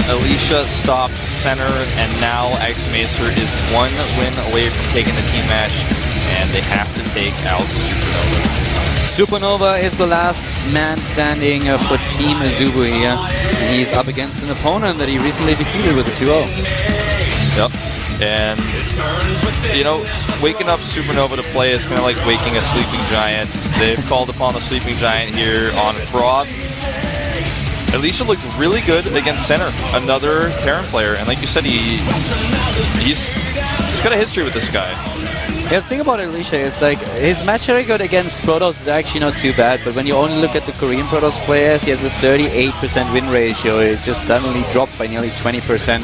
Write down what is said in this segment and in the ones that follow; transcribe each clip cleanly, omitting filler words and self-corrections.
Alicia stopped center, and now Axiom-Acer is 1 win away from taking the team match, and they have to take out Supernova. Supernova is the last man standing for Team AZUBU here. And he's up against an opponent that he recently defeated with a 2-0. Yep. And, you know, waking up Supernova to play is kind of like waking a sleeping giant. They've called upon the sleeping giant here on Frost. Alicia looked really good against center, another Terran player. And like you said, he's got a history with this guy. Yeah, the thing about Alicia is like his match record against Protoss is actually not too bad, but when you only look at the Korean Protoss players, he has a 38% win ratio. It just suddenly dropped by nearly 20%.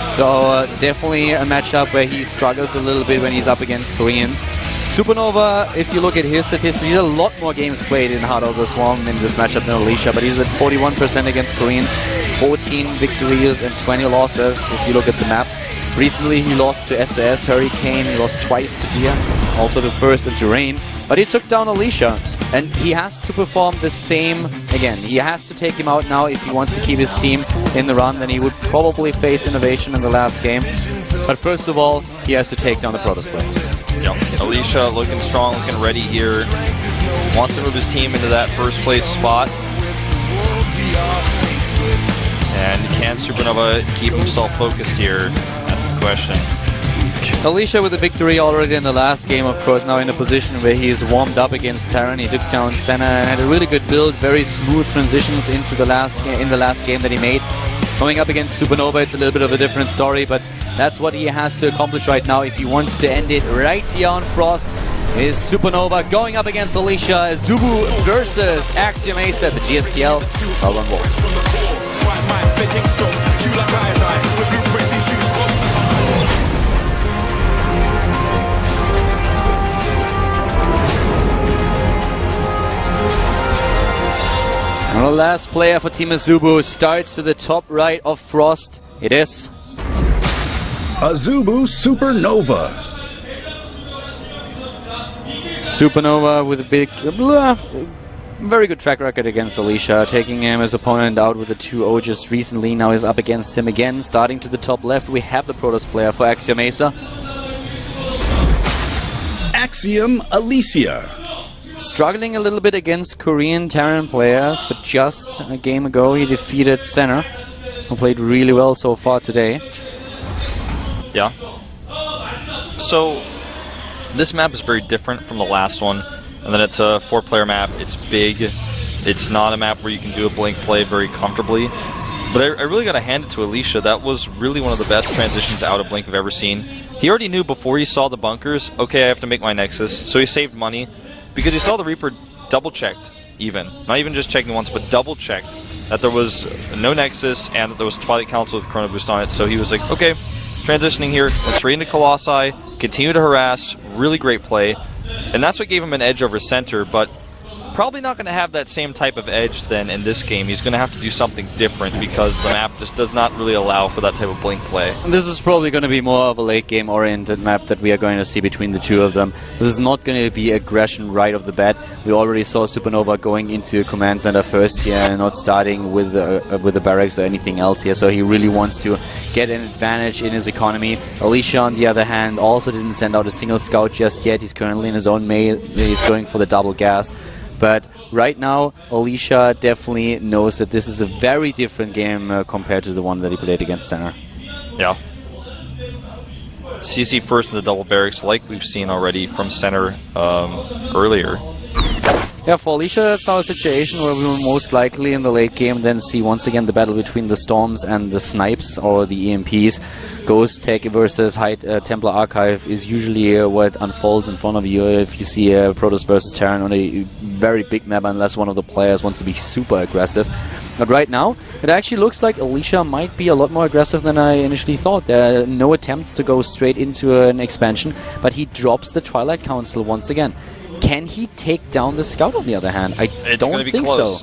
So definitely a matchup where he struggles a little bit when he's up against Koreans. Supernova, if you look at his statistics, he's a lot more games played in Heart of the Swarm in this matchup than Alicia, but he's at 41% against Koreans, 14 victories and 20 losses if you look at the maps. Recently he lost to SAS Hurricane, he lost twice to Dia, also the first into Rain, but he took down Alicia. And he has to perform the same again. He has to take him out now if he wants to keep his team in the run. Then he would probably face Innovation in the last game. But first of all, he has to take down the Protoss player. Yep. Alicia looking strong, looking ready here. Wants to move his team into that first place spot. And can Supernova keep himself focused here? That's the question. Alicia with a victory already in the last game, of course, now in a position where he is warmed up against Terran. He took down Senna and had a really good build, very smooth transitions into the last game that he made. Going up against Supernova, it's a little bit of a different story, but that's what he has to accomplish right now if he wants to end it right here on Frost. Is Supernova going up against Alicia, AZUBU versus Axiom-Acer, the GSTL, Round1. And the last player for Team AZUBU starts to the top right of Frost. It is AZUBU Supernova. Supernova with a big, very good track record against Alicia, taking his opponent out with a 2-0 just recently. Now he's up against him again. Starting to the top left, we have the Protoss player for Axiom-Acer. Axiom-Acer. Struggling a little bit against Korean Terran players, but just a game ago he defeated Senna, who played really well so far today. Yeah. So, this map is very different from the last one, and then it's a 4-player map. It's big. It's not a map where you can do a blink play very comfortably. But I really got to hand it to Alicia. That was really one of the best transitions out of blink I've ever seen. He already knew before he saw the bunkers, okay, I have to make my Nexus, so he saved money. Because he saw the Reaper double-checked, even. Not even just checking once, but double-checked that there was no Nexus and that there was Twilight Council with Chrono Boost on it. So he was like, okay, transitioning here, straight into Colossi, continue to harass, really great play. And that's what gave him an edge over center, but probably not going to have that same type of edge then in this game. He's going to have to do something different because the map just does not really allow for that type of blink play. This is probably going to be more of a late game oriented map that we are going to see between the two of them. This is not going to be aggression right off the bat. We already saw Supernova going into a command center first here and not starting with the barracks or anything else here, so he really wants to get an advantage in his economy. Alicia, on the other hand, also didn't send out a single scout just yet. He's currently in his own mail. He's going for the double gas. But right now, Alicia definitely knows that this is a very different game compared to the one that he played against Senna. Yeah. CC first in the double barracks, like we've seen already from Center earlier. Yeah, for Alicia, that's now a situation where we will most likely in the late game then see once again the battle between the Storms and the Snipes, or the EMPs. Ghost Tech versus High Templar Archive is usually what unfolds in front of you if you see Protoss versus Terran on a very big map, unless one of the players wants to be super aggressive. But right now, it actually looks like Alicia might be a lot more aggressive than I initially thought. There are no attempts to go straight into an expansion, but he drops the Twilight Council once again. Can he take down the Scout on the other hand? I don't think so.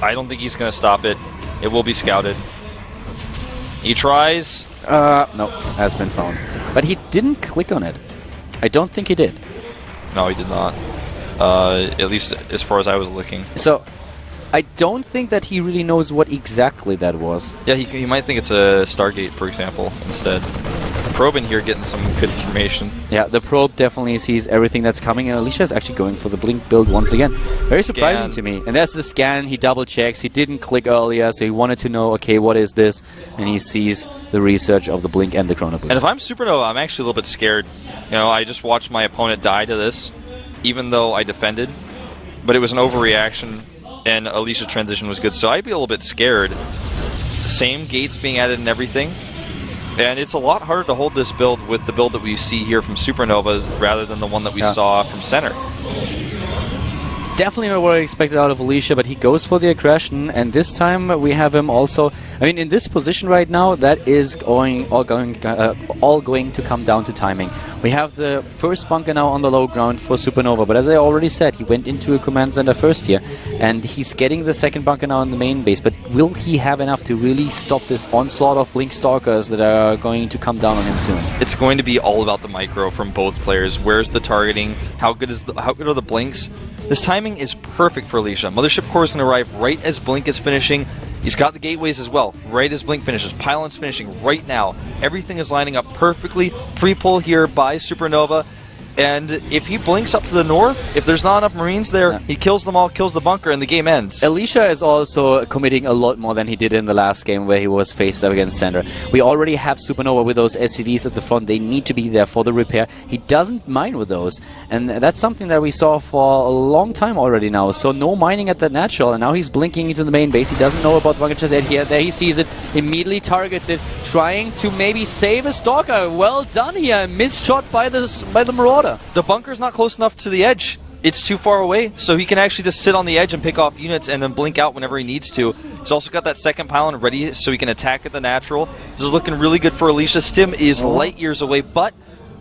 I don't think he's going to stop it. It will be scouted. He tries. No, has been found. But he didn't click on it. I don't think he did. No, he did not. At least as far as I was looking. So, I don't think that he really knows what exactly that was. Yeah, he might think it's a Stargate, for example, instead. Probe in here getting some good information. Yeah, the probe definitely sees everything that's coming, and Alicia is actually going for the blink build once again. Very surprising to me. And that's the scan. He double checks. He didn't click earlier, so he wanted to know, okay, what is this? And he sees the research of the blink and the chrono boost. And if I'm Supernova, I'm actually a little bit scared. You know, I just watched my opponent die to this, even though I defended. But it was an overreaction, and Alicia's transition was good, so I'd be a little bit scared. Same gates being added and everything. And it's a lot harder to hold this build with the build that we see here from Supernova rather than the one that we saw from Center. Definitely not what I expected out of Alicia, but he goes for the aggression, and this time we have him also. I mean, in this position right now, that is all going to come down to timing. We have the first bunker now on the low ground for Supernova, but as I already said, he went into a command center first here, and he's getting the second bunker now in the main base. But will he have enough to really stop this onslaught of Blink Stalkers that are going to come down on him soon? It's going to be all about the micro from both players. Where's the targeting? How good are the blinks? This timing is perfect for Alicia. Mothership Core is going to arrive right as Blink is finishing. He's got the gateways as well, right as Blink finishes. Pylon's finishing right now. Everything is lining up perfectly. Pre-pull here by Supernova. And if he blinks up to the north, if there's not enough Marines there, he kills them all, kills the bunker, and the game ends. Alicia is also committing a lot more than he did in the last game where he was faced up against Center. We already have Supernova with those SCVs at the front. They need to be there for the repair. He doesn't mine with those. And that's something that we saw for a long time already now. So no mining at that natural, and now he's blinking into the main base. He doesn't know about bunker just yet. Here, there he sees it, immediately targets it, trying to maybe save a Stalker. Well done here. Missed shot by the Marauder. The bunker's not close enough to the edge. It's too far away, so he can actually just sit on the edge and pick off units and then blink out whenever he needs to. He's also got that second pylon ready so he can attack at the natural. This is looking really good for Alicia. Stim is light years away, but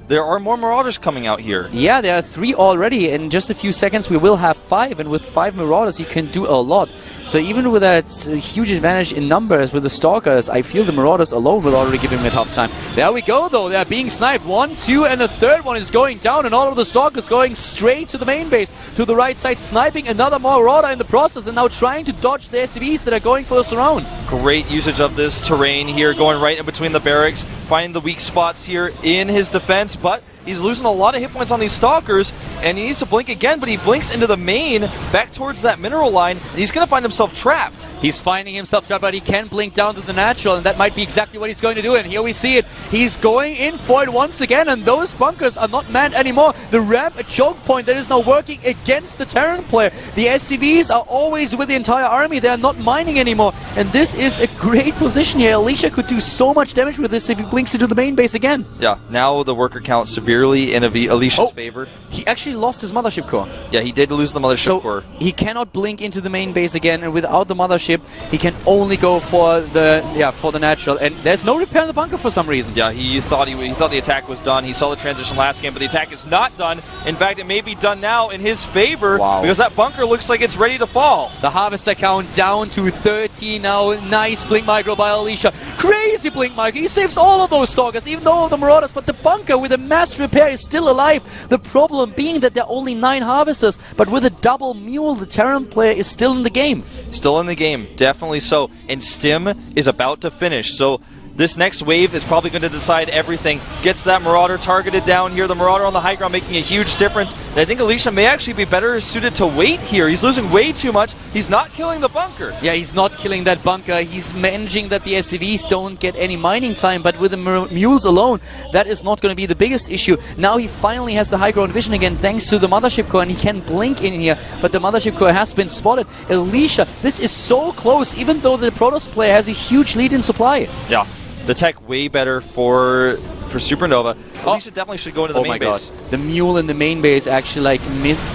there are more Marauders coming out here. Yeah, there are 3 already. In just a few seconds we will have 5, and with 5 Marauders you can do a lot. So even with that huge advantage in numbers with the Stalkers, I feel the Marauders alone will already give him a tough time. There we go though, they're being sniped. 1, 2, and a third one is going down, and all of the Stalkers going straight to the main base, to the right side, sniping another Marauder in the process, and now trying to dodge the SCVs that are going for the surround. Great usage of this terrain here, going right in between the barracks, finding the weak spots here in his defense, but he's losing a lot of hit points on these Stalkers, and he needs to blink again, but he blinks into the main, back towards that mineral line, and he's going to find himself trapped. He's finding himself trapped, but he can blink down to the natural, and that might be exactly what he's going to do, and here we see it. He's going in for it once again, and those bunkers are not manned anymore. The ramp, a choke point that is now working against the Terran player. The SCVs are always with the entire army. They are not mining anymore, and this is a great position here. Alicia could do so much damage with this if he blinks into the main base again. Yeah, now the worker count severely in Alicia's favor. He actually lost his mothership core. Yeah, he did lose the mothership core. He cannot blink into the main base again, and without the mothership, he can only go for the natural. And there's no repair in the bunker for some reason. Yeah, he thought the attack was done. He saw the transition last game, but the attack is not done. In fact, it may be done now in his favor because that bunker looks like it's ready to fall. The harvester count down to 13 now. Nice blink micro by Alicia. Crazy blink micro. He saves all of those Stalkers, even though of the Marauders, but the bunker with a mass repair is still alive. The problem being that there are only 9 harvesters, but with a double mule, the Terran player is still in the game. Still in the game, definitely so. And Stim is about to finish, so this next wave is probably going to decide everything. Gets that Marauder targeted down here. The Marauder on the high ground making a huge difference. And I think Alicia may actually be better suited to wait here. He's losing way too much. He's not killing the bunker. Yeah, he's not killing that bunker. He's managing that the SCVs don't get any mining time, but with the mules alone, that is not going to be the biggest issue. Now he finally has the high ground vision again thanks to the mothership core, and he can blink in here, but the mothership core has been spotted. Alicia, this is so close, even though the Protoss player has a huge lead in supply. Yeah. The tech way better for Supernova. Alicia definitely should go into the main base. God. The mule in the main base actually missed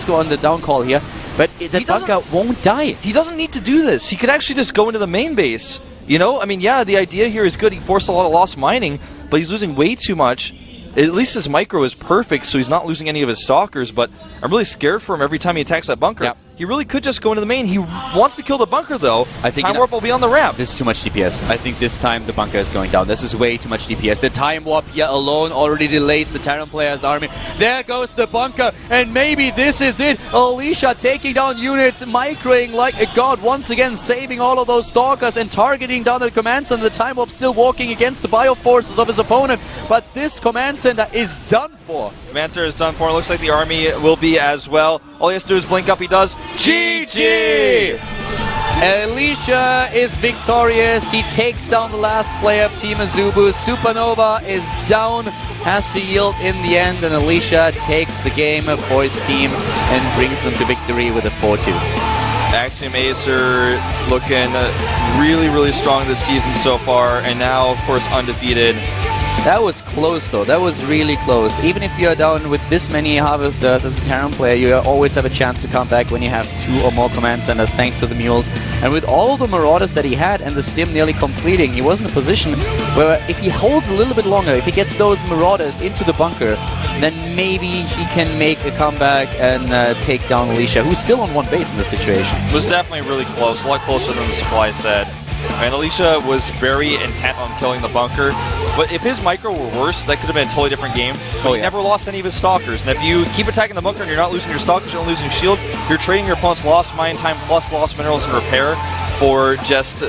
go on the down call here, but the bunker won't die. He doesn't need to do this. He could actually just go into the main base. You know, I mean, yeah, the idea here is good. He forced a lot of lost mining, but he's losing way too much. At least his micro is perfect, so he's not losing any of his Stalkers, but I'm really scared for him every time he attacks that bunker. Yep. he really could just go into the main. He wants to kill the bunker, though. I think Time Warp will be on the ramp. This is too much DPS. I think this time the bunker is going down. This is way too much DPS. The Time Warp here alone already delays the Terran player's army. There goes the bunker, and maybe this is it. Alicia taking down units, microing like a god, once again saving all of those Stalkers and targeting down the command center. The Time Warp still walking against the bioforces of his opponent, but this command center is done for. Command center is done for. It looks like the army will be as well. All he has to do is blink up. He does. GG! Alicia is victorious. He takes down the last player of Team AZUBU. Supernova is down, has to yield in the end, and Alicia takes the game for his team and brings them to victory with a 4-2. Axiom-Acer looking really, really strong this season so far, and now, of course, undefeated. That was close, though. That was really close. Even if you're down with this many Harvesters as a Terran player, you always have a chance to come back when you have 2 or more command centers, thanks to the Mules. And with all of the Marauders that he had and the Stim nearly completing, he was in a position where if he holds a little bit longer, if he gets those Marauders into the bunker, then maybe he can make a comeback and take down Alicia, who's still on 1 base in this situation. It was definitely really close, a lot closer than the supply said. And Alicia was very intent on killing the bunker. But if his micro were worse, that could have been a totally different game. But he never lost any of his Stalkers. And if you keep attacking the bunker and you're not losing your Stalkers, you're not losing shield, you're trading your opponent's lost mine time plus lost minerals and repair for just,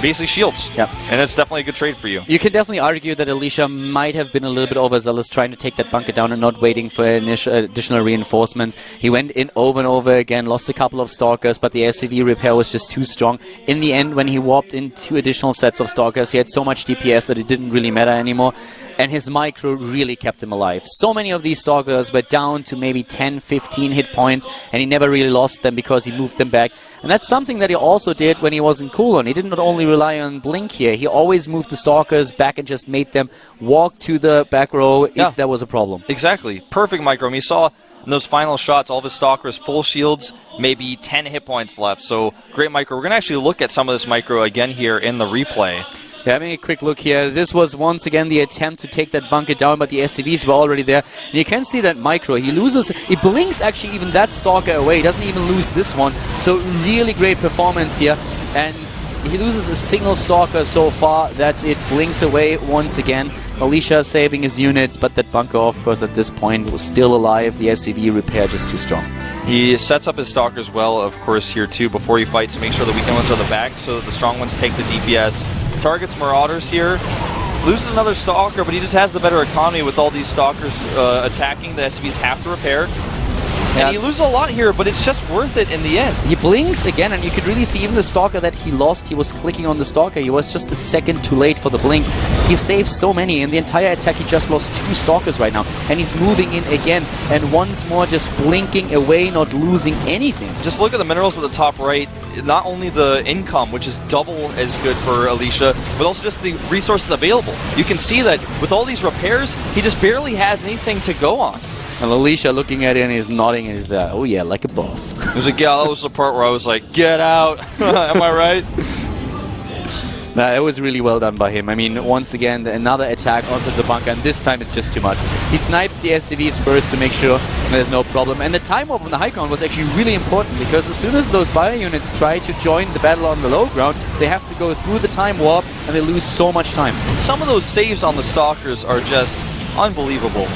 basically shields. Yep. And it's definitely a good trade for you. You can definitely argue that Alicia might have been a little bit overzealous trying to take that bunker down and not waiting for additional reinforcements. He went in over and over again, lost a couple of Stalkers, but the SCV repair was just too strong. In the end, when he warped in 2 additional sets of Stalkers, he had so much DPS that it didn't really matter anymore. And his micro really kept him alive. So many of these Stalkers were down to maybe 10, 15 hit points, and he never really lost them because he moved them back. And that's something that he also did when he was in cooldown. He did not only rely on Blink here, he always moved the Stalkers back and just made them walk to the back row if there was a problem. Exactly. Perfect micro. I mean, you saw in those final shots, all of his Stalkers, full shields, maybe 10 hit points left. So, great micro. We're going to actually look at some of this micro again here in the replay. Having a quick look here, this was once again the attempt to take that bunker down, but the SCVs were already there. And you can see that micro, he blinks actually even that Stalker away, he doesn't even lose this one. So really great performance here. And he loses a single Stalker so far, that's it, blinks away once again. Alicia saving his units, but that bunker, of course, at this point was still alive. The SCV repair just too strong. He sets up his Stalkers well, of course, here too, before he fights to make sure the weakened ones are the back, so that the strong ones take the DPS. Targets Marauders here, loses another Stalker, but he just has the better economy with all these Stalkers attacking. The SCVs have to repair. And he loses a lot here, but it's just worth it in the end. He blinks again, and you could really see even the Stalker that he lost, he was clicking on the Stalker. He was just a second too late for the blink. He saved so many. In the entire attack, he just lost 2 Stalkers right now. And he's moving in again, and once more just blinking away, not losing anything. Just look at the minerals at the top right. Not only the income, which is double as good for Alicia, but also just the resources available. You can see that with all these repairs, he just barely has anything to go on. And Alicia looking at it and he's nodding and he's like, oh yeah, like a boss. There's that was the part where I was like, get out. Am I right? Nah, it was really well done by him. I mean, once again, another attack onto the bunker, and this time it's just too much. He snipes the SCVs first to make sure there's no problem. And the time warp on the high ground was actually really important, because as soon as those bio units try to join the battle on the low ground, they have to go through the time warp, and they lose so much time. Some of those saves on the Stalkers are just unbelievable.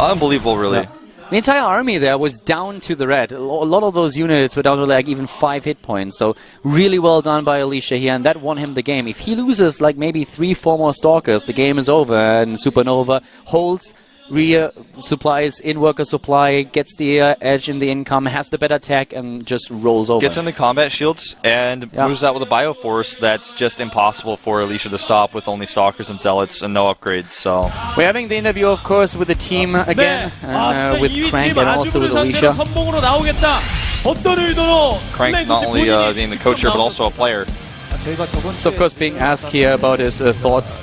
Unbelievable, really. Yeah. The entire army there was down to the red. A lot of those units were down to like even 5 hit points. So really well done by Alicia here, and that won him the game. If he loses like maybe 3-4 more Stalkers, the game is over, and Supernova holds supplies in worker supply, gets the edge in the income, has the better tech, and just rolls over. Gets into combat shields and moves out with a Bioforce that's just impossible for Alicia to stop with only Stalkers and Zealots and no upgrades. So we're having the interview, of course, with the team again, with Crank and also with Alicia. Crank not only being the coach here, but also a player. So, of course, being asked here about his thoughts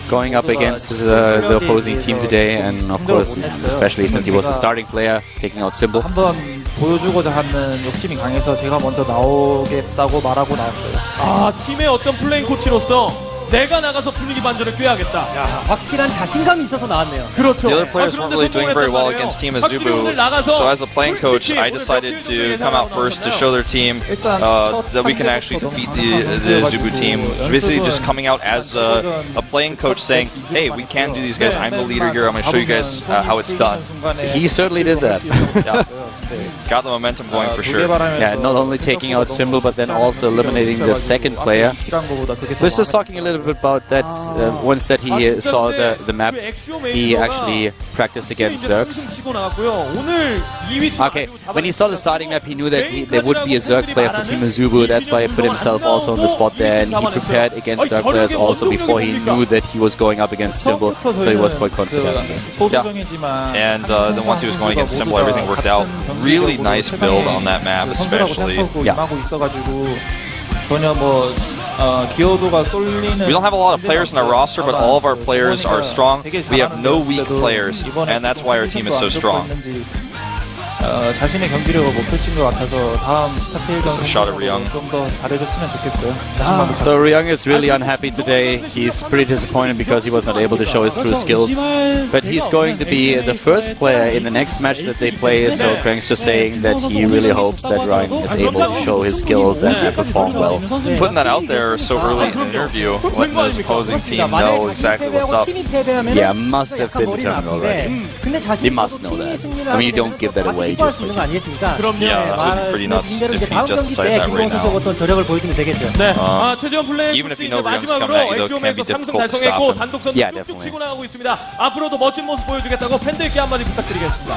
going up against the opposing team today, and of course, especially since he was the starting player, taking out AZUBU. 한번 보여주고자 하는 욕심이 강해서 제가 먼저 나오겠다고 말하고 나왔어요. 팀의 어떤 플레잉 코치로서 내가 나가서 분위기 반전을 꾀하겠다. 확실한 자신감이 있어서 나왔네요. 그렇죠. The other players weren't really doing very well against Team AZUBU, so as a playing coach, I decided to come out first to show their team that we can actually defeat the AZUBU team. So basically just coming out as a playing coach saying, hey, we can do these guys, I'm the leader here, I'm going to show you guys how it's done. He certainly did that. Yeah. Got the momentum going for sure. Yeah, not only taking out Symbol, but then also eliminating the second player. So he's just talking a little bit about that. Once that he saw the map, he actually practiced against Zergs. Okay, when he saw the starting map, he knew that there would be a Zerg player for Team AZUBU. That's why he put himself also on the spot there, and he prepared against Zerg players also before he knew that he was going up against Symbol, so he was quite confident. Yeah. And then once he was going against Symbol, everything worked out. Really nice build on that map, especially. Yeah. We don't have a lot of players in our roster, but all of our players are strong. We have no weak players, and that's why our team is so strong. 자신의 경기력을 못 펼친 것 같아서 다음 스타필드 shot at Ryung. 좀더 잘해줬으면 좋겠어요. So Ryung is really unhappy today. He's pretty disappointed because he was not able to show his true skills. But he's going to be the first player in the next match that they play, so Krang's just saying that he really hopes that Ryung is able to show his skills and perform well. Putting that out there so early in an interview, letting the opposing team know exactly what's up. Yeah, must have been determined already. They must know that. I mean, you don't give that away. Yeah, that would be pretty nuts if he just decided that right now. Even if you know Ryung's coming at you, though, it can be difficult to stop him. Yeah, definitely. 앞으로도 멋진 모습 보여주겠다고 팬들께 한마디 부탁드리겠습니다.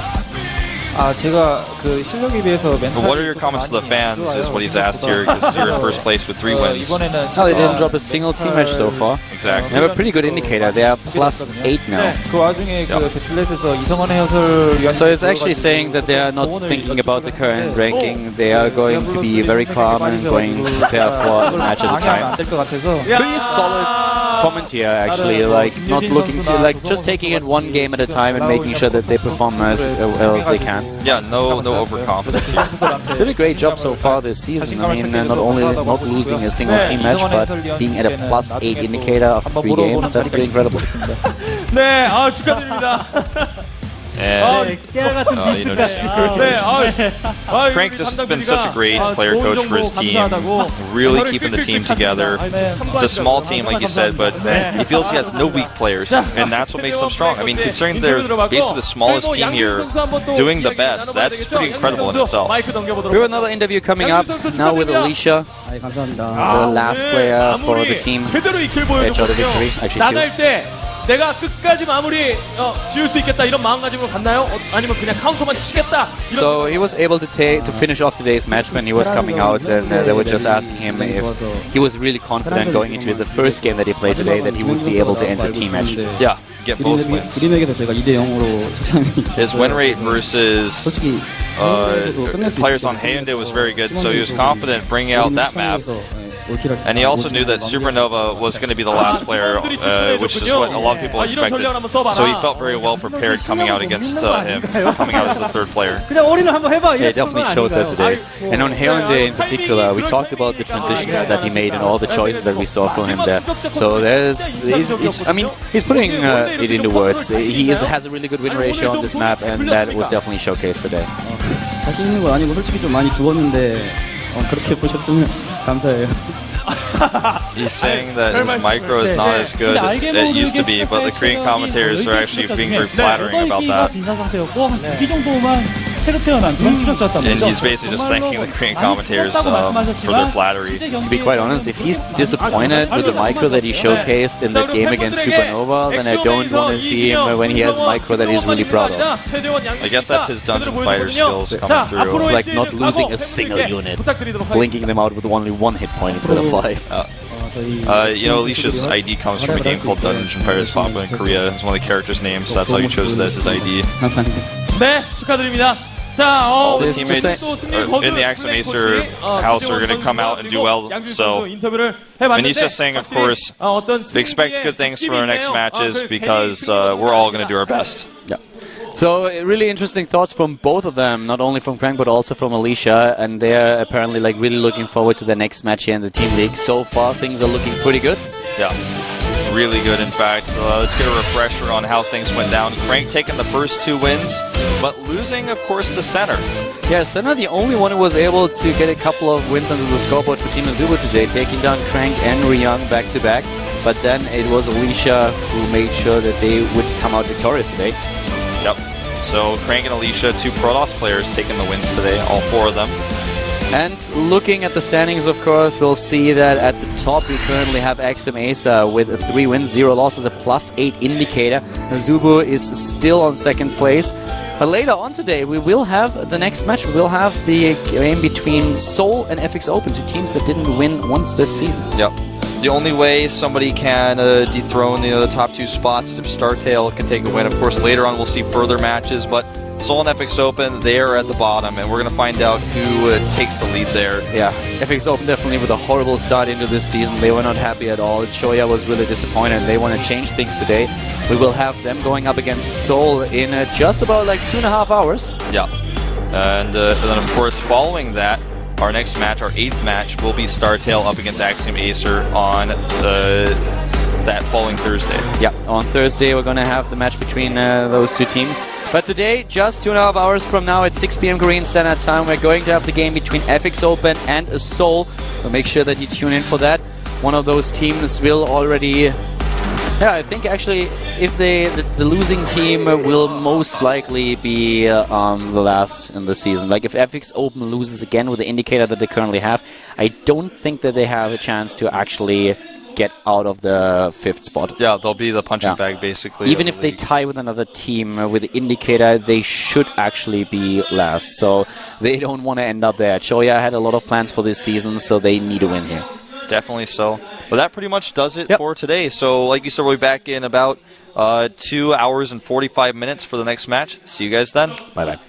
제가 그 실력에 비해서 멘탈. What are your comments to the fans? Is what he's asked here because you're in first place with 3 wins. Oh, they didn't drop a single team match so far. Exactly. They have a pretty good indicator. They are +8 now. 그 와중에 그 배틀넷에서 이성원의 해설. So it's actually saying that they are not thinking about the current ranking. They are going to be very calm and going to prepare for a match at a time. Pretty solid comment here, actually. Like not looking to just taking it one game at a time and making sure that they perform as well as they can. Yeah, no overconfidence here. Did a great job so far this season. I mean, not only not losing a single team match, but being at a +8 indicator after 3 games. That's pretty incredible. 네, 축하드립니다. And Crank just been such a great player coach for his team, really keeping the team together. It's a small team, like you said, but he feels he has no weak players, and that's what makes them strong. I mean, considering they're basically the smallest team here, doing the best, that's pretty incredible in itself. We have another interview coming up now with Alicia, the last player for the team. They shot a victory, actually 2. 내가 끝까지 마무리 지을 수 있겠다 이런 마음가짐으로 갔나요? 아니면 그냥 카운터만 치겠다? So he was able to finish off today's match when he was coming out, and they were just asking him if he was really confident going into the first game that he played today that he would be able to end the team match. Yeah, get both wins. His win rate versus players on Hyundai was very good, so he was confident bringing out that map. And he also knew that Supernova was going to be the last player, which is what a lot of people expected. So he felt very well prepared coming out against him, coming out as the 3rd player. Yeah, he definitely showed that today. And on Hyundai in particular, we talked about the transitions that he made and all the choices that we saw from him there. So he's putting it into words. He has a really good win ratio on this map, and that was definitely showcased today. 자신 있는 건 아니고 솔직히 좀 많이 죽었는데 그렇게 보셨으면 감사해요. He's saying that his micro is not as good as it used to be, but the Korean commentators are actually being very flattering about that. And he's basically just thanking the Korean commentators for their flattery. To be quite honest, if he's disappointed with the micro that he showcased in the game against Supernova, then I don't want to see him when he has a micro that he's really proud of. I guess that's his dungeon fighter skills coming through. It's like not losing a single unit, blinking them out with only 1 hit point instead of 5. Alicia's ID comes from a game called Dungeon Fighters popular in Korea. It's one of the characters' names, so that's how he chose it as his ID. 네, 축하드립니다. All the teammates in the Axiom-Acer house are going to come out and do well. So, and he's just saying, of course, they expect good things for our next matches because we're all going to do our best. Yeah. So really interesting thoughts from both of them, not only from Crank but also from Alicia, and they're apparently really looking forward to the next match here in the Team League. So far, things are looking pretty good. Yeah, really good, in fact. Let's get a refresher on how things went down. Crank taking the first 2 wins, but losing, of course, to Center. Yeah, Senna, the only one who was able to get a couple of wins under the scoreboard for Team AZUBU today, taking down Crank and Ryung back-to-back. But then it was Alicia who made sure that they would come out victorious today. Yep. So Crank and Alicia, 2 Protoss players, taking the wins today, all 4 of them. And looking at the standings, of course, we'll see that at the top we currently have Axiom-Acer with 3 wins, 0 losses, a +8 indicator. AZUBU is still on 2nd place. But later on today, we will have the next match. We will have the game between Seoul and FX Open, 2 teams that didn't win once this season. Yep. The only way somebody can dethrone the top 2 spots is if Startail can take a win. Of course, later on we'll see further matches, but Seoul and FX Open, they are at the bottom, and we're going to find out who takes the lead there. Yeah, FX Open definitely with a horrible start into this season. They were not happy at all. Choya was really disappointed. They want to change things today. We will have them going up against Seoul in just about like 2.5 hours. Yeah. And then, of course, following that, our next match, our 8th match, will be Startail up against Axiom-Acer on that following Thursday. Yeah, on Thursday we're going to have the match between those 2 teams. But today, just 2.5 hours from now at 6 p.m. Korean Standard Time, we're going to have the game between FX Open and Seoul. So make sure that you tune in for that. One of those teams will already... Yeah, I think actually if the losing team will most likely be the last in the season. Like if FX Open loses again with the indicator that they currently have, I don't think that they have a chance to actually get out of the 5th spot. Yeah, they'll be the punching bag, basically. Even if they tie with another team with the indicator, they should actually be last. So they don't want to end up there. Choya had a lot of plans for this season, so they need a win here. Definitely so. Well, that pretty much does it for today. So, like you said, we'll be back in about 2 hours and 45 minutes for the next match. See you guys then. Bye-bye.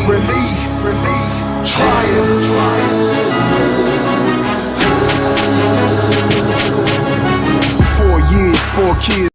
Relief, triumph. 4 years, 4 kids.